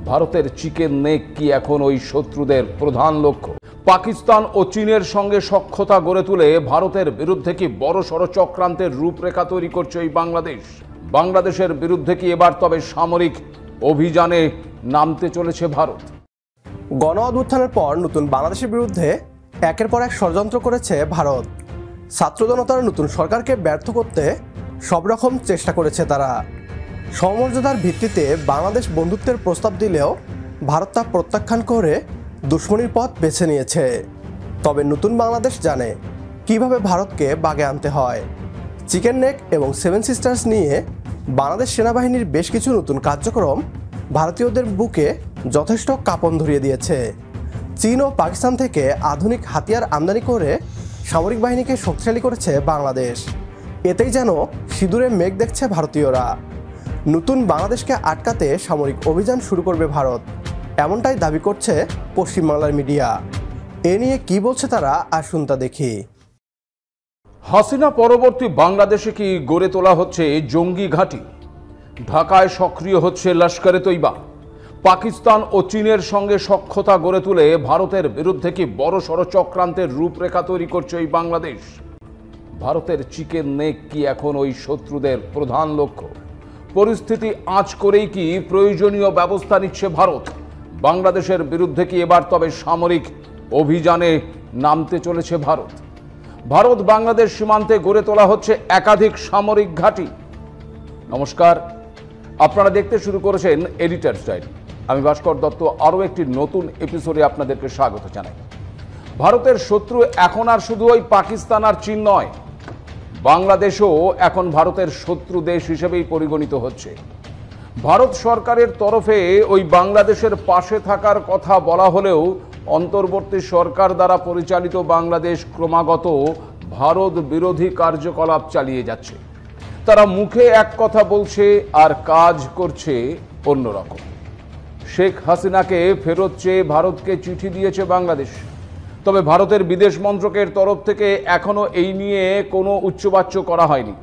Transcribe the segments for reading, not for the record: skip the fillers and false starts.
ভারতের chicken neck কি এখন ওই শত্রুদের প্রধান লক্ষ্য? পাকিস্তান ও চীনের সঙ্গে সখ্যতা গড়ে তুলে ভারতের বিরুদ্ধে কি বড়সড় চক্রান্তের রূপরেখা তৈরি করছে এই বাংলাদেশ? বাংলাদেশের বিরুদ্ধে কি এবার তবে সামরিক অভিযানে নামতে চলেছে ভারত? গণ অভ্যুত্থানের পর নতুন বাংলাদেশের বিরুদ্ধে একের পর এক ষড়যন্ত্র করেছে ভারত। ছাত্র জনতার নতুন সরকারকে ব্যর্থ করতে সব রকম চেষ্টা করেছে তারা। সমমর্যাদার ভিত্তিতে বাংলাদেশ বন্ধুত্বের প্রস্তাব দিলেও ভারত তা প্রত্যাখ্যান করে দুশ্মনীর পথ বেছে নিয়েছে। তবে নতুন বাংলাদেশ জানে কিভাবে ভারতকে বাগে আনতে হয়। চিকেন নেক এবং সেভেন সিস্টার্স নিয়ে বাংলাদেশ সেনাবাহিনীর বেশ কিছু নতুন কার্যক্রম ভারতীয়দের বুকে যথেষ্ট কাঁপন ধরিয়ে দিয়েছে। চীন ও পাকিস্তান থেকে আধুনিক হাতিয়ার আমদানি করে সামরিক বাহিনীকে শক্তিশালী করেছে বাংলাদেশ। এতেই যেন সিঁদুরে মেঘ দেখছে ভারতীয়রা। নতুন বাংলাদেশকে আটকাতে সামরিক অভিযান শুরু করবে ভারত, এমনটাই দাবি করছে পশ্চিমবাংলার মিডিয়া। এ নিয়ে কি বলছে তারা, আসুন তা দেখি। হাসিনা পরবর্তী বাংলাদেশে কি গড়ে তোলা হচ্ছে জঙ্গি ঘাঁটি? ঢাকায় সক্রিয় হচ্ছে লস্করে তৈবা। পাকিস্তান ও চীনের সঙ্গে সখ্যতা গড়ে তুলে ভারতের বিরুদ্ধে কি বড়সড় চক্রান্তের রূপরেখা তৈরি করছে এই বাংলাদেশ? ভারতের চিকেন নেক কি এখন ওই শত্রুদের প্রধান লক্ষ্য? পরিস্থিতি আঁচ করেই কি প্রয়োজনীয় ব্যবস্থা নিচ্ছে ভারত? বাংলাদেশের বিরুদ্ধে কি এবার তবে সামরিক অভিযানে নামতে চলেছে ভারত? ভারত বাংলাদেশ সীমান্তে গড়ে তোলা হচ্ছে একাধিক সামরিক ঘাঁটি। নমস্কার, আপনারা দেখতে শুরু করেছেন এডিটরস ডায়েরি। আমি ভাস্কর দত্ত আরও একটি নতুন এপিসোডে আপনাদেরকে স্বাগত জানাই। ভারতের শত্রু এখন আর শুধু ওই পাকিস্তান আর চীন নয়, বাংলাদেশও এখন ভারতের শত্রু দেশ হিসেবেই পরিগণিত হচ্ছে। ভারত সরকারের তরফে ওই বাংলাদেশের পাশে থাকার কথা বলা হলেও অন্তর্বর্তী সরকার দ্বারা পরিচালিত বাংলাদেশ ক্রমাগত ভারত বিরোধী কার্যকলাপ চালিয়ে যাচ্ছে। তারা মুখে এক কথা বলছে আর কাজ করছে অন্যরকম। শেখ হাসিনাকে ফেরত চেয়ে ভারতকে চিঠি দিয়েছে বাংলাদেশ। তবে ভারতের বিদেশ মন্ত্রকের তরফ থেকে এখনো এই নিয়ে কোনো উচ্চবাচ্য করা হয়নি।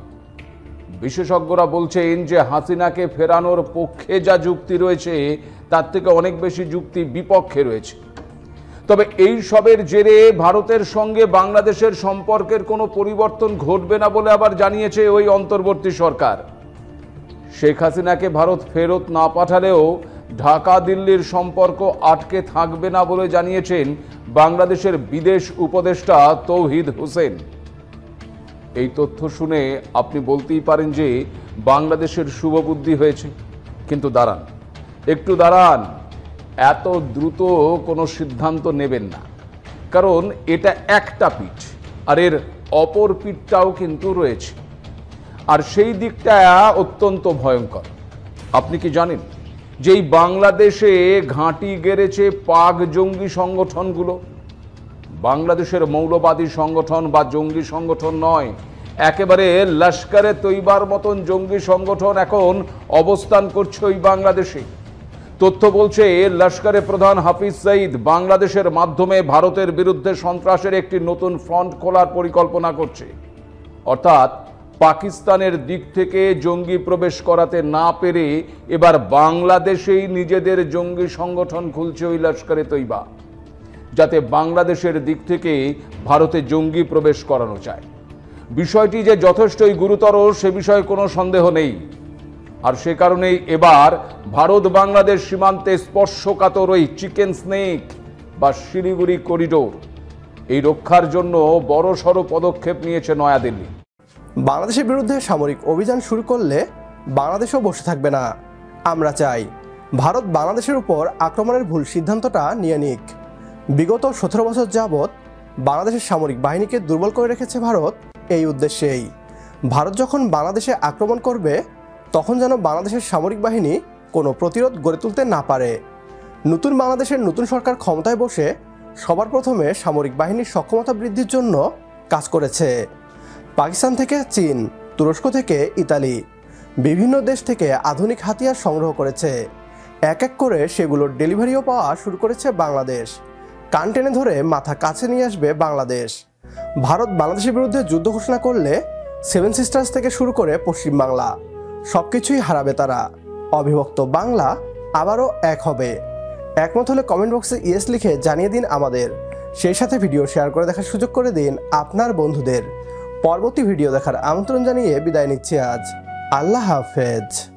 বিশেষজ্ঞরা বলছেন যে হাসিনাকে ফেরানোর পক্ষে যা যুক্তি রয়েছে তার থেকে অনেক বেশি যুক্তি বিপক্ষে রয়েছে। তবে এই সবের জেরে ভারতের সঙ্গে বাংলাদেশের সম্পর্কের কোনো পরিবর্তন ঘটবে না বলে আবার জানিয়েছে ওই অন্তর্বর্তী সরকার। শেখ হাসিনাকে ভারত ফেরত না পাঠালেও ঢাকা দিল্লির সম্পর্ক আটকে থাকবে না বলে জানিয়েছেন বাংলাদেশের বিদেশ উপদেষ্টা তৌহিদ হোসেন। এই তথ্য শুনে আপনি বলতেই পারেন যে বাংলাদেশের শুভবুদ্ধি হয়েছে, কিন্তু দাঁড়ান, একটু দাঁড়ান, এত দ্রুত কোনো সিদ্ধান্ত নেবেন না, কারণ এটা একটা পিঠ আর এর অপর পিঠটাও কিন্তু রয়েছে, আর সেই দিকটা অত্যন্ত ভয়ঙ্কর। আপনি কি জানেন যে এই বাংলাদেশে ঘাঁটি গেড়েছে পাক জঙ্গি সংগঠনগুলো? বাংলাদেশের মৌলবাদী সংগঠন বা জঙ্গি সংগঠন নয়, একেবারে লস্করে তৈবার মতন জঙ্গি সংগঠন এখন অবস্থান করছে ওই বাংলাদেশে। তথ্য বলছে লস্করে প্রধান হাফিজ সঈদ বাংলাদেশের মাধ্যমে ভারতের বিরুদ্ধে সন্ত্রাসের একটি নতুন ফ্রন্ট খোলার পরিকল্পনা করছে। অর্থাৎ পাকিস্তানের দিক থেকে জঙ্গি প্রবেশ করাতে না পেরে এবার বাংলাদেশেই নিজেদের জঙ্গি সংগঠন খুলছে ওই লস্করে তৈবা, যাতে বাংলাদেশের দিক থেকে ভারতে জঙ্গি প্রবেশ করানো যায়। বিষয়টি যে যথেষ্টই গুরুতর সে বিষয়ে কোনো সন্দেহ নেই। আর সে কারণেই এবার ভারত বাংলাদেশ সীমান্তে স্পর্শকাতর ওই চিকেন স্নেক বা শিলিগুড়ি করিডোর এই রক্ষার জন্য বড়সড় পদক্ষেপ নিয়েছে নয়াদিল্লি। বাংলাদেশের বিরুদ্ধে সামরিক অভিযান শুরু করলে বাংলাদেশও বসে থাকবে না। আমরা চাই ভারত বাংলাদেশের উপর আক্রমণের ভুল সিদ্ধান্তটা নিয়ে নিক। বিগত 17 বছর যাবৎ বাংলাদেশের সামরিক বাহিনীকে দুর্বল করে রেখেছে ভারত এই উদ্দেশ্যেই। ভারত যখন বাংলাদেশে আক্রমণ করবে তখন যেন বাংলাদেশের সামরিক বাহিনী কোনো প্রতিরোধ গড়ে তুলতে না পারে। নতুন বাংলাদেশের নতুন সরকার ক্ষমতায় বসে সবার প্রথমে সামরিক বাহিনীর সক্ষমতা বৃদ্ধির জন্য কাজ করেছে। পাকিস্তান থেকে চীন, তুরস্ক থেকে ইতালি, বিভিন্ন দেশ থেকে আধুনিক হাতিয়ার সংগ্রহ করেছে। এক এক করে সেগুলোর ডেলিভারিও পাওয়া শুরু করেছে বাংলাদেশ। কান টেনে ধরে মাথা কাছে নিয়ে আসবে বাংলাদেশ। ভারত বাংলাদেশের বিরুদ্ধে যুদ্ধ ঘোষণা করলে সেভেন সিস্টার্স থেকে শুরু করে পশ্চিমবাংলা সবকিছুই হারাবে তারা। অবিভক্ত বাংলা আবারও এক হবে? একমত হলে কমেন্ট বক্সে ইয়েস লিখে জানিয়ে দিন আমাদের। সেই সাথে ভিডিও শেয়ার করে দেখার সুযোগ করে দিন আপনার বন্ধুদের। পরবর্তী ভিডিও দেখার আমন্ত্রণ জানিয়ে বিদায় নিচ্ছি আজ। আল্লাহ হাফেজ।